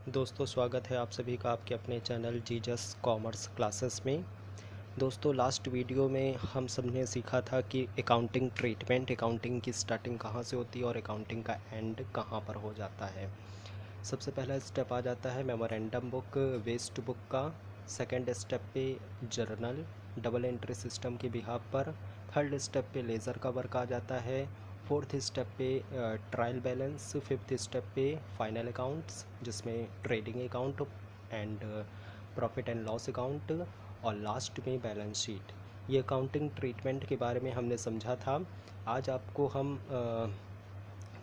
दोस्तों स्वागत है आप सभी का आपके अपने चैनल जीजस कॉमर्स क्लासेस में। दोस्तों लास्ट वीडियो में हम सब ने सीखा था कि अकाउंटिंग ट्रीटमेंट, अकाउंटिंग की स्टार्टिंग कहाँ से होती है और अकाउंटिंग का एंड कहाँ पर हो जाता है। सबसे पहला स्टेप आ जाता है मेमोरेंडम बुक, वेस्ट बुक का। सेकंड स्टेप पे जर्नल, डबल एंट्री सिस्टम के बिहाफ पर। थर्ड स्टेप पे लेज़र का वर्क आ जाता है। फोर्थ स्टेप पे ट्रायल बैलेंस। फिफ्थ स्टेप पे फाइनल अकाउंट्स जिसमें trading account and profit and loss account, और लास्ट में बैलेंस शीट। ये अकाउंटिंग ट्रीटमेंट के बारे में हमने समझा था। आज आपको हम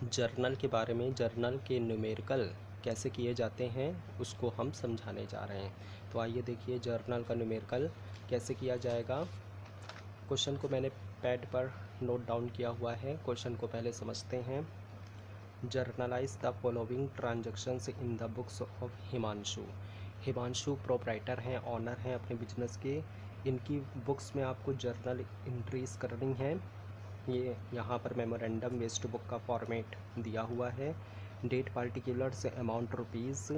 जर्नल के बारे में, जर्नल के न्यूमेरिकल कैसे किए जाते हैं उसको हम समझाने जा रहे हैं। तो आइए देखिए जर्नल का न्यूमेरिकल कैसे किया जाएगा। क्वेश्चन को मैंने पैड पर नोट डाउन किया हुआ है। क्वेश्चन को पहले समझते हैं। Generalized the following transactions in the books of Himanshu. Himanshu proprietor हैं, ऑनर हैं अपने बिजनेस के। इनकी बुक्स में आपको जर्नल एंट्रीज करनी है। ये यहाँ पर मेमोरेंडम वेस्ट बुक का फॉर्मेट दिया हुआ है। Date particulars amount rupees.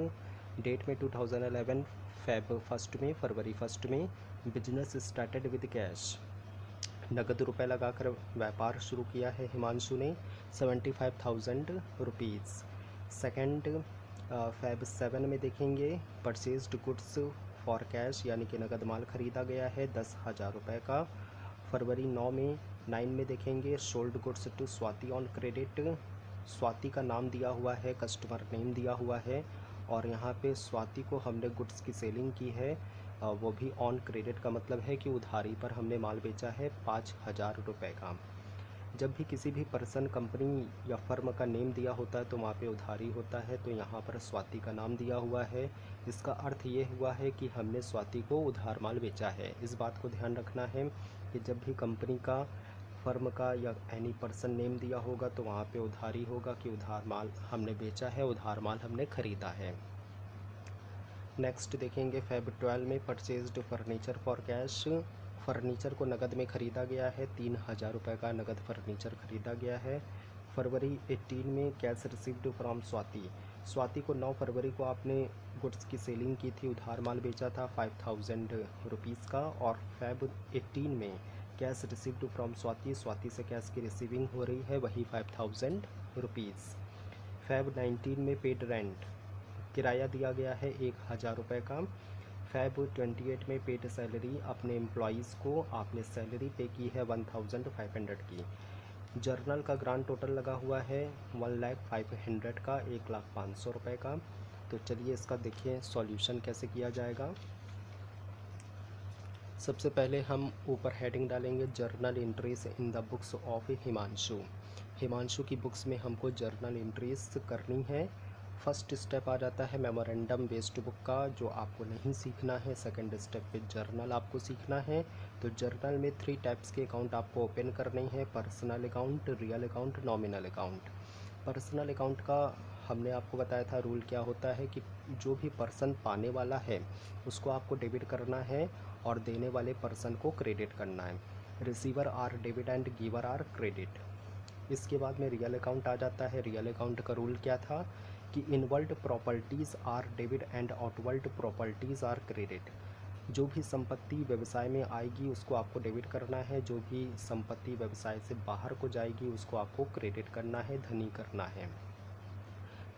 Date में 2011 फेब फर्स्ट में, फरवरी फर्स्ट में। बिजनेस स्टार्टेड विद कैश, नगद रुपए लगाकर व्यापार शुरू किया है हिमांशु ने, 75,000 रुपीज़। सेकेंड फेब 7 में देखेंगे परचेज्ड गुड्स फॉर कैश, यानी कि नगद माल खरीदा गया है 10,000 रुपये का। फरवरी 9 में देखेंगे sold goods to Swati on credit. Swati का नाम दिया हुआ है, कस्टमर नेम दिया हुआ है, और यहाँ पे स्वाति को हमने गुड्स की सेलिंग की है, वो भी ऑन क्रेडिट का मतलब है कि उधारी पर हमने माल बेचा है 5,000 रुपये का। जब भी किसी भी पर्सन, कंपनी या फर्म का नेम दिया होता है तो वहाँ पे उधारी होता है, तो यहाँ पर स्वाति का नाम दिया हुआ है। इसका अर्थ ये हुआ है कि हमने स्वाति को उधार माल बेचा है। इस बात को ध्यान रखना है कि जब भी कंपनी का, फर्म का या एनी पर्सन नेम दिया होगा तो वहाँ पे उधारी होगा कि उधार माल हमने बेचा है, उधार माल हमने ख़रीदा है। नेक्स्ट देखेंगे फेब 12 में purchased furniture for cash. Furniture को नगद में ख़रीदा गया है, 3,000 रुपये का नगद फर्नीचर ख़रीदा गया है। फरवरी 18 में cash received from Swati. Swati को 9 फरवरी को आपने गुड्स की सेलिंग की थी, उधार माल बेचा था 5,000 रुपीज़ का। और फेब 18 में cash received from Swati, Swati से कैश की रिसीविंग हो रही है, वही 5,000 रुपीज़। फेब 19 में पेड रेंट, किराया दिया गया है 1,000 रुपये का। फेब 28 में पेड सैलरी, अपने एम्प्लॉयज़ को आपने सैलरी पे की है 1,500 की। जर्नल का ग्रांड टोटल लगा हुआ है 1,05,000 का, 1,05,000 रुपये का। तो चलिए इसका देखिए सॉल्यूशन कैसे किया जाएगा। सबसे पहले हम ऊपर हेडिंग डालेंगे journal entries in the books of Himanshu. Himanshu की बुक्स में हमको जर्नल एंट्रीज करनी है। फर्स्ट स्टेप आ जाता है मेमोरेंडम वेस्ट बुक का, जो आपको नहीं सीखना है। सेकंड स्टेप पे जर्नल आपको सीखना है। तो जर्नल में 3 टाइप्स के अकाउंट आपको ओपन करने हैं, personal account, real account, nominal account. Personal account का हमने आपको बताया था रूल क्या होता है कि जो भी पर्सन पाने वाला है उसको आपको डेबिट करना है और देने वाले पर्सन को क्रेडिट करना है। Receiver are debit and giver are credit. इसके बाद में रियल अकाउंट आ जाता है। रियल अकाउंट का रूल क्या था कि inward properties are debit and outward properties are credit. जो भी संपत्ति व्यवसाय में आएगी उसको आपको डेबिट करना है, जो भी संपत्ति व्यवसाय से बाहर को जाएगी उसको आपको क्रेडिट करना है, धनी करना है।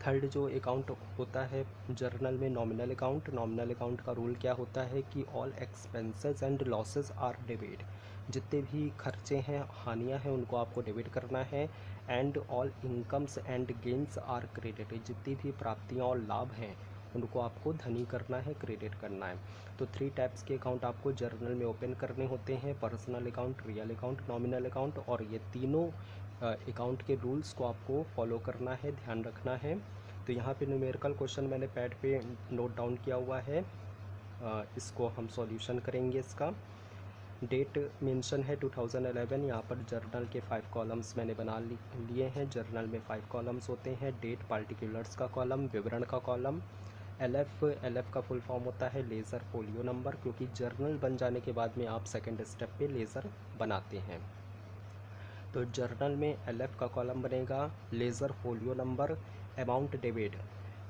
थर्ड जो अकाउंट होता है जर्नल में, नॉमिनल अकाउंट। नॉमिनल अकाउंट का रूल क्या होता है कि all expenses and losses are debit. जितने भी खर्चे हैं, हानियां हैं, उनको आपको डेबिट करना है। And all incomes and gains are credit. जितनी भी प्राप्तियां और लाभ हैं उनको आपको धनी करना है, क्रेडिट करना है। तो 3 टाइप्स के अकाउंट आपको जर्नल में ओपन करने होते हैं, personal account, real account, nominal account. और ये तीनों अकाउंट के रूल्स को आपको फॉलो करना है, ध्यान रखना है। तो यहाँ पे न्यूमेरिकल क्वेश्चन मैंने पैड पे नोट डाउन किया हुआ है, इसको हम सॉल्यूशन करेंगे। इसका डेट मेंशन है 2011। यहाँ पर जर्नल के 5 कॉलम्स मैंने बना लिए हैं। जर्नल में 5 कॉलम्स होते हैं। डेट पार्टिकुलर्स का कॉलम, विवरण का कॉलम। एलएफ का फुल फॉर्म होता है लेज़र फोलियो नंबर, क्योंकि जर्नल बन जाने के बाद में आप सेकंड स्टेप पे लेज़र बनाते हैं। तो जर्नल में एलएफ का कॉलम बनेगा laser folio number. Amount debit,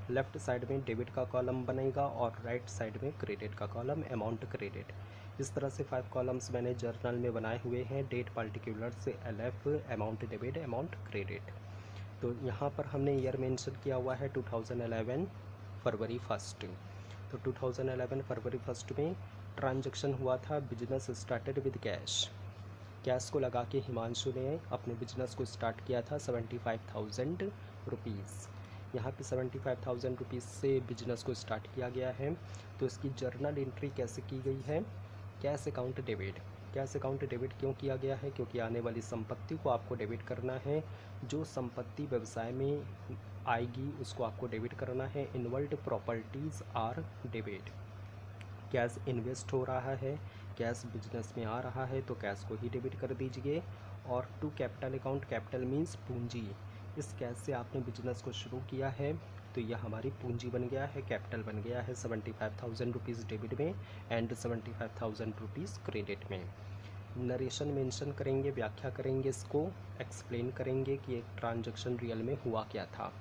left side में डेबिट का कॉलम बनेगा और राइट साइड में क्रेडिट का कॉलम, अमाउंट क्रेडिट। इस तरह से 5 कॉलम्स मैंने जर्नल में बनाए हुए हैं, डेट पार्टिकुलर से LF, amount debit, amount credit. तो यहाँ पर हमने ईयर मेंशन किया हुआ है 2011 फरवरी 1। तो 2011 फरवरी 1 में ट्रांजैक्शन हुआ था, business started with cash. Cash को लगा के हिमांशु ने अपने बिजनेस को स्टार्ट किया था 75,000 रुपीज़। यहाँ पे 75,000 रुपीज़ से बिजनेस को स्टार्ट किया गया है। तो इसकी जर्नल एंट्री कैसे की गई है? Cash account debit. Cash account debit क्यों किया गया है? क्योंकि आने वाली संपत्ति को आपको डेबिट करना है। जो संपत्ति व्यवसाय में आएगी उसको आपको डेबिट करना है। Involved properties are debit. Cash invest हो रहा है, कैश बिजनेस में आ रहा है, तो कैश को ही डेबिट कर दीजिए। और to capital account, capital means पूंजी। इस कैश से आपने बिजनेस को शुरू किया है तो यह हमारी पूंजी बन गया है, कैपिटल बन गया है 75,000 रुपीज़ डेबिट में एंड 75,000 रुपीज़ क्रेडिट में। नरेशन मेंशन करेंगे, व्याख्या करेंगे, इसको एक्सप्लेन करेंगे कि एक ट्रांजैक्शन रियल में हुआ क्या था।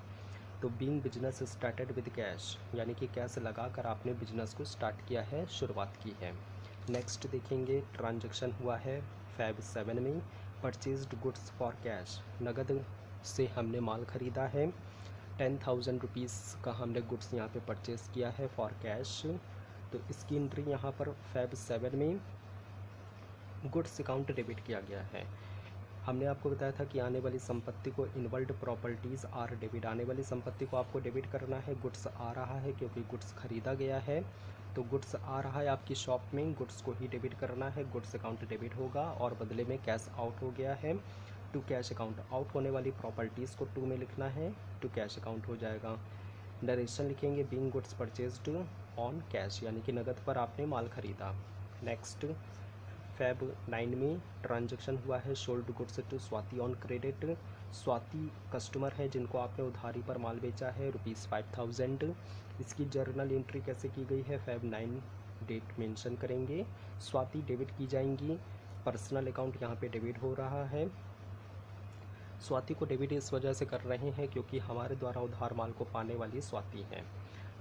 तो being business started with cash, यानी कि कैश लगाकर आपने बिजनेस को स्टार्ट किया है, शुरुआत की है। नेक्स्ट देखेंगे, ट्रांजैक्शन हुआ है Feb 7 में, परचेज्ड गुड्स फॉर कैश। नगद से हमने माल ख़रीदा है, 10,000 रुपीज़ का हमने गुड्स यहाँ पे परचेज़ किया है फॉर कैश। तो इसकी एंट्री यहाँ पर Feb 7 में गुड्स अकाउंट डेबिट किया गया है। हमने आपको बताया था कि आने वाली संपत्ति को इन्वॉल्व्ड प्रॉपर्टीज़ आर डेबिट, आने वाली संपत्ति को आपको डेबिट करना है। गुड्स आ रहा है क्योंकि गुड्स ख़रीदा गया है, तो गुड्स आ रहा है आपकी शॉप में, गुड्स को ही डेबिट करना है। गुड्स अकाउंट डेबिट होगा और बदले में कैश आउट हो गया है टू कैश अकाउंट। आउट होने वाली प्रॉपर्टीज़ को टू में लिखना है, टू कैश अकाउंट हो जाएगा। नरेशन लिखेंगे, being goods purchased on cash, यानी कि नगद पर आपने माल ख़रीदा। नेक्स्ट Feb 9 में ट्रांजैक्शन हुआ है, sold goods to Swati on credit. Swati customer है जिनको आपने उधारी पर माल बेचा है, ₹5,000। इसकी जर्नल एंट्री कैसे की गई है? Feb 9 डेट मेंशन करेंगे, स्वाति डेबिट की जाएंगी। पर्सनल अकाउंट यहाँ पे डेबिट हो रहा है। स्वाति को डेबिट इस वजह से कर रहे हैं क्योंकि हमारे द्वारा उधार माल को पाने वाली स्वाति है,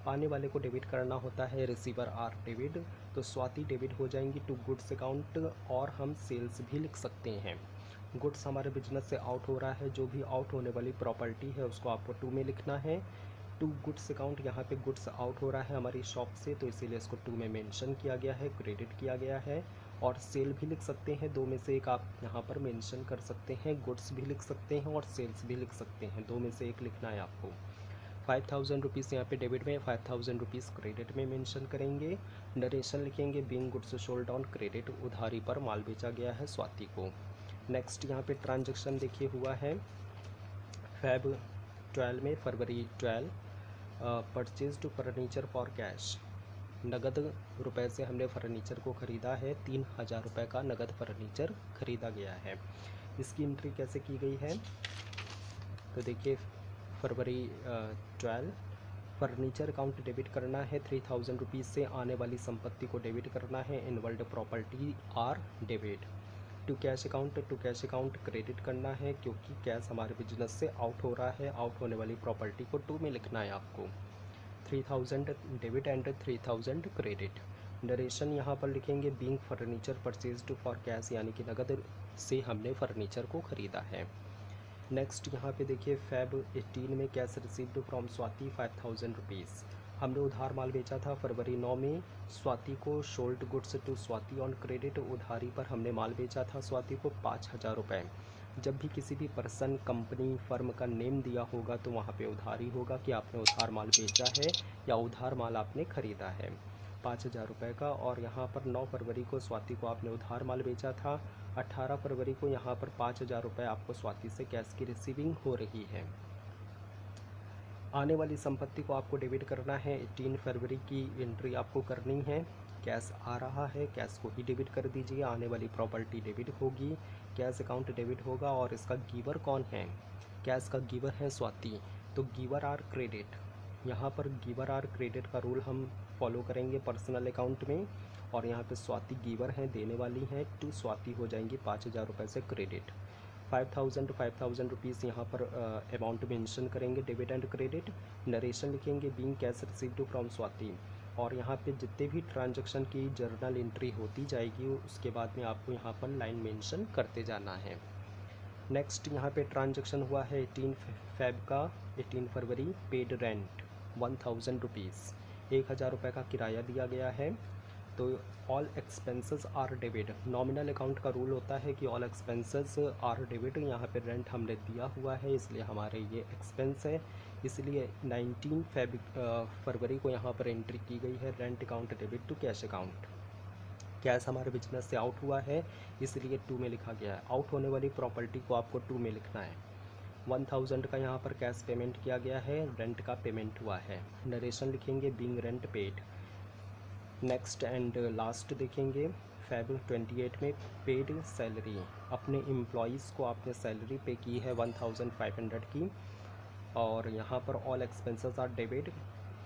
पाने वाले को डेबिट करना होता है, रिसीवर आर डेबिट। तो स्वाति डेबिट हो जाएंगी टू गुड्स अकाउंट, और हम सेल्स भी लिख सकते हैं। गुड्स हमारे बिजनेस से आउट हो रहा है, जो भी आउट होने वाली प्रॉपर्टी है उसको आपको टू में लिखना है। टू गुड्स अकाउंट, यहाँ पे गुड्स आउट हो रहा है हमारी शॉप से, तो इसीलिए इसको टू में मेंशन किया गया है, क्रेडिट किया गया है। और सेल भी लिख सकते हैं, दो में से एक आप यहाँ पर मेंशन कर सकते हैं। गुड्स भी लिख सकते हैं और सेल्स भी लिख सकते हैं, दो में से एक लिखना है आपको। 5,000 रुपीज़ यहाँ पे डेबिट में, 5,000 रुपीज़ क्रेडिट में मेंशन करेंगे। नरेशन लिखेंगे, being goods sold on credit, उधारी पर माल बेचा गया है स्वाति को। नेक्स्ट यहाँ पे ट्रांजैक्शन देखिए हुआ है Feb 12 में, फरवरी 12, purchase to furniture for cash. नगद रुपए से हमने फर्नीचर को ख़रीदा है, 3,000 रुपये का नगद फर्नीचर ख़रीदा गया है। इसकी एंट्री कैसे की गई है? तो देखिए फरवरी 12, फर्नीचर अकाउंट डेबिट करना है, 3,000 रुपीज़ से आने वाली संपत्ति को डेबिट करना है। Involved property are debit. To cash account credit करना है क्योंकि कैश हमारे बिजनेस से आउट हो रहा है, आउट होने वाली प्रॉपर्टी को टू में लिखना है आपको। 3,000 डेबिट एंड 3,000 क्रेडिट। नरेशन यहाँ पर लिखेंगे, being furniture purchased for cash, यानी कि नगद से हमने फर्नीचर को ख़रीदा है। नेक्स्ट यहाँ पे देखिए Feb 18 में, cash received from Swati 5,000 rupees. हमने उधार माल बेचा था फरवरी 9 में स्वाति को, sold goods to Swati on credit, उधारी पर हमने माल बेचा था स्वाति को 5,000 रुपये। जब भी किसी भी पर्सन, कंपनी, फर्म का नेम दिया होगा तो वहाँ पे उधारी होगा कि आपने उधार माल बेचा है या उधार माल आपने ख़रीदा है, 5,000 रुपये का। और यहाँ पर 9 फरवरी को स्वाति को आपने उधार माल बेचा था, 18 फरवरी को यहाँ पर 5,000 रुपये आपको स्वाति से कैश की रिसीविंग हो रही है। आने वाली संपत्ति को आपको डेबिट करना है, 18 फरवरी की एंट्री आपको करनी है। कैश आ रहा है, कैश को ही डेबिट कर दीजिए, आने वाली प्रॉपर्टी डेबिट होगी, कैश अकाउंट डेबिट होगा। और इसका गिवर कौन है? कैश का गिवर है स्वाति, तो गिवर आर क्रेडिट। यहाँ पर गिवर आर क्रेडिट का रूल हम फॉलो करेंगे पर्सनल अकाउंट में, और यहाँ पे स्वाति गिवर हैं, देने वाली हैं, टू स्वाति हो जाएंगी 5,000 रुपये से क्रेडिट। 5,000 रुपीज़ यहाँ पर अमाउंट मेंशन करेंगे, डेबिट एंड क्रेडिट। नरेशन लिखेंगे being cash received from Swati, और यहाँ पे जितने भी ट्रांजैक्शन की जर्नल एंट्री होती जाएगी उसके बाद में आपको यहाँ पर लाइन मेंशन करते जाना है। नेक्स्ट यहाँ पे ट्रांजैक्शन हुआ है 18 फेब का, 18 फरवरी, पेड रेंट 1,000 रुपीज़, 1,000 रुपये का किराया दिया गया है। तो all expenses are debit, nominal account का रूल होता है कि ऑल एक्सपेंसेस आर डेबिट। यहाँ पे रेंट हमने दिया हुआ है इसलिए हमारे ये एक्सपेंस है, इसलिए 19 फरवरी को यहाँ पर एंट्री की गई है rent account debit to cash account. Cash हमारे बिजनेस से आउट हुआ है इसलिए 2 में लिखा गया है। आउट होने वाली प्रॉपर्टी को आपको 2 में लिखना है। 1,000 का यहाँ पर कैश पेमेंट किया गया है, रेंट का पेमेंट हुआ है। नरेशन लिखेंगे being rent paid. Next and last देखेंगे फेब 28 में पेड सैलरी, अपने एम्प्लॉयज़ को आपने सैलरी पे की है 1,500 की, और यहाँ पर all expenses are debit,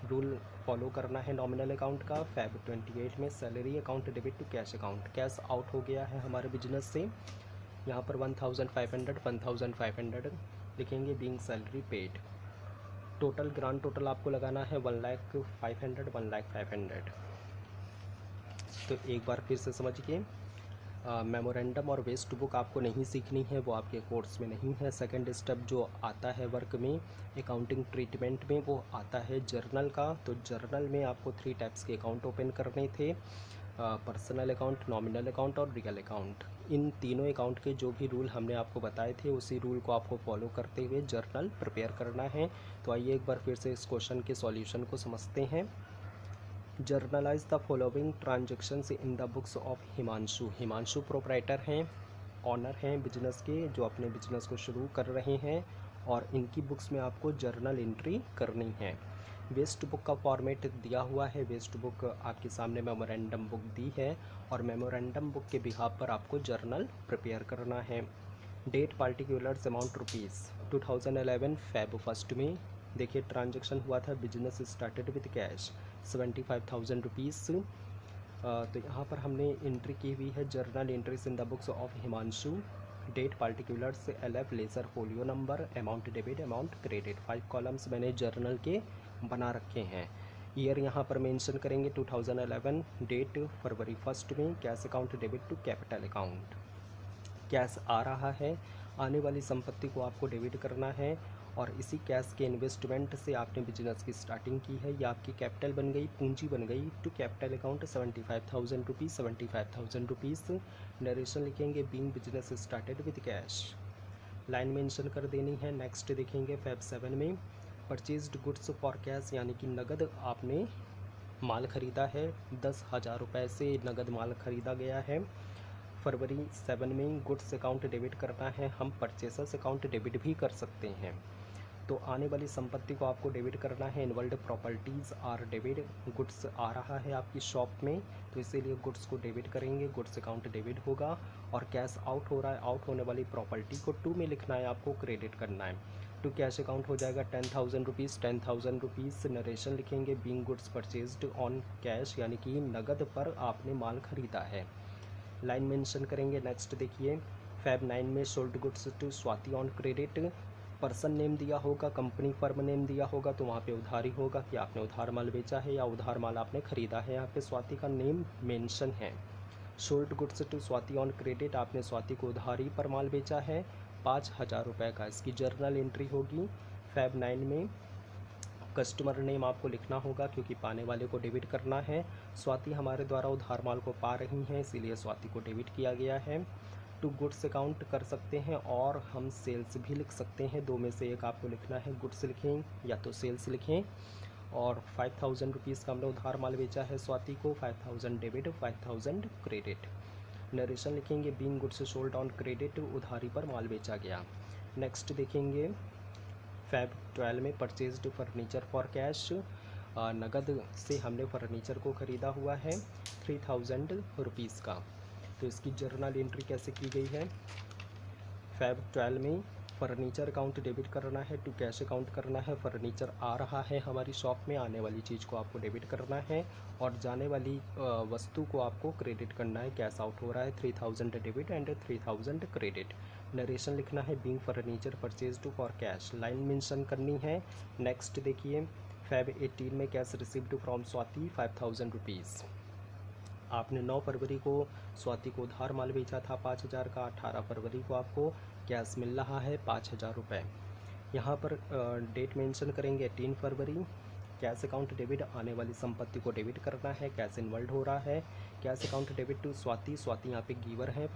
rule follow करना है नॉमिनल अकाउंट का। फेब 28 में salary account debit to cash account, cash out हो गया है हमारे बिजनेस से, यहाँ पर 1,500 लिखेंगे being salary paid. Total grand total आपको लगाना है 1,05,000 1,05,000। तो एक बार फिर से समझिए, मेमोरेंडम और वेस्ट बुक आपको नहीं सीखनी है, वो आपके कोर्स में नहीं है। सेकंड स्टेप जो आता है वर्क में अकाउंटिंग ट्रीटमेंट में वो आता है जर्नल का। तो जर्नल में आपको 3 टाइप्स के अकाउंट ओपन करने थे, पर्सनल अकाउंट, नॉमिनल अकाउंट और रियल अकाउंट। इन तीनों अकाउंट के जो भी रूल हमने आपको बताए थे उसी रूल को आपको फॉलो करते हुए जर्नल प्रिपेयर करना है। तो आइए एक बार फिर से इस क्वेश्चन के सॉल्यूशन को समझते हैं। Generalized the following transactions in the books of Himanshu. Himanshu proprietor हैं, ऑनर हैं बिजनेस के, जो अपने बिजनेस को शुरू कर रहे हैं, और इनकी बुक्स में आपको जर्नल एंट्री करनी है। वेस्ट बुक का फॉर्मेट दिया हुआ है, वेस्ट बुक आपके सामने मेमोरेंडम बुक दी है, और मेमोरेंडम बुक के बिहाफ पर आपको जर्नल प्रिपेयर करना है। Date particulars amount rupees 2011 Feb 1 में देखिए ट्रांजैक्शन हुआ था, business started with cash 75,000 rupees. तो यहाँ पर हमने एंट्री की हुई है journal entries in the books of Himanshu. Date particulars LF ledger folio number, amount debit, amount credit, 5 columns मैंने जर्नल के बना रखे हैं। ईयर यहाँ पर मेंशन करेंगे 2011, डेट फरवरी 1 में, cash account debit to capital account. Cash आ रहा है, आने वाली संपत्ति को आपको डेबिट करना है, और इसी कैश के इन्वेस्टमेंट से आपने बिजनेस की स्टार्टिंग की है, ये आपकी कैपिटल बन गई, पूंजी बन गई। To capital account 75,000 rupees, 75,000 rupees. Narration लिखेंगे being business started with cash, line mention कर देनी है। नेक्स्ट देखेंगे फेब 7 में परचेज्ड गुड्स फॉर कैश, यानी कि नगद आपने माल ख़रीदा है, 10,000 रुपये से नगद माल ख़रीदा गया है। फरवरी 7 में गुड्स अकाउंट डेबिट करना है, हम परचेसर्स अकाउंट डेबिट भी कर सकते हैं। तो आने वाली संपत्ति को आपको डेबिट करना है, involved properties are debit, goods आ रहा है आपकी शॉप में तो इसीलिए गुड्स को डेबिट करेंगे, गुड्स अकाउंट डेबिट होगा। और कैश आउट हो रहा है, आउट होने वाली प्रॉपर्टी को 2 में लिखना है, आपको क्रेडिट करना है। टू कैश अकाउंट हो जाएगा 10,000 रुपीज़, 10,000 रुपीज़। नरेशन लिखेंगे being goods purchased on cash, यानी कि नगद पर आपने माल ख़रीदा है, लाइन मेंशन करेंगे। नेक्स्ट देखिए फेब 9 में sold goods to Swati on credit, person name दिया होगा, कंपनी फर्म नेम दिया होगा, तो वहाँ पे उधारी होगा कि आपने उधार माल बेचा है या उधार माल आपने ख़रीदा है, यहाँ पे स्वाति का नेम मेंशन है। Sold goods to Swati on credit, आपने स्वाति को उधारी पर माल बेचा है 5,000 रुपये का, इसकी जर्नल एंट्री होगी। फेब 9 में कस्टमर नेम आपको लिखना होगा क्योंकि पाने वाले को डेबिट करना है। स्वाति हमारे द्वारा उधार माल को पा रही हैं इसीलिए स्वाति को डेबिट किया गया है। टू गुड्स अकाउंट कर सकते हैं और हम सेल्स भी लिख सकते हैं, 2 में से एक आपको लिखना है, गुड्स लिखें या तो सेल्स लिखें। और 5,000 रुपीज़ का हमने उधार माल बेचा है स्वाति को, 5,000 डेबिट, 5,000 क्रेडिट। नरेशन लिखेंगे being goods sold on credit, उधारी पर माल बेचा गया। नेक्स्ट देखेंगे फेब 12 में परचेज्ड फर्नीचर फॉर कैश, नगद से हमने फर्नीचर को ख़रीदा हुआ है 3,000 रुपीज़ का। तो इसकी जर्नल एंट्री कैसे की गई है, फेब 12 में फर्नीचर अकाउंट डेबिट करना है, टू कैश अकाउंट करना है। फर्नीचर आ रहा है हमारी शॉप में, आने वाली चीज़ को आपको डेबिट करना है और जाने वाली वस्तु को आपको क्रेडिट करना है। कैश आउट हो रहा है 3000 डेबिट एंड 3000 क्रेडिट। नरेशन लिखना है being furniture purchase to for cash, line mention करनी है। नेक्स्ट देखिए, Feb 18 में cash received from Swati 5000 rupees. आपने 9 फरवरी को स्वाति को उधार माल बेचा था 5000 का, 18 फरवरी को आपको कैश मिल रहा है 5000 रुपये। यहाँ पर डेट मेंशन करेंगे 18 फरवरी। कैश अकाउंट डेबिट, आने वाली संपत्ति को डेबिट करना है। कैश इन्वॉल्व हो रहा है। Cash account debit to Swati, Swati यहाँ पे गिवर है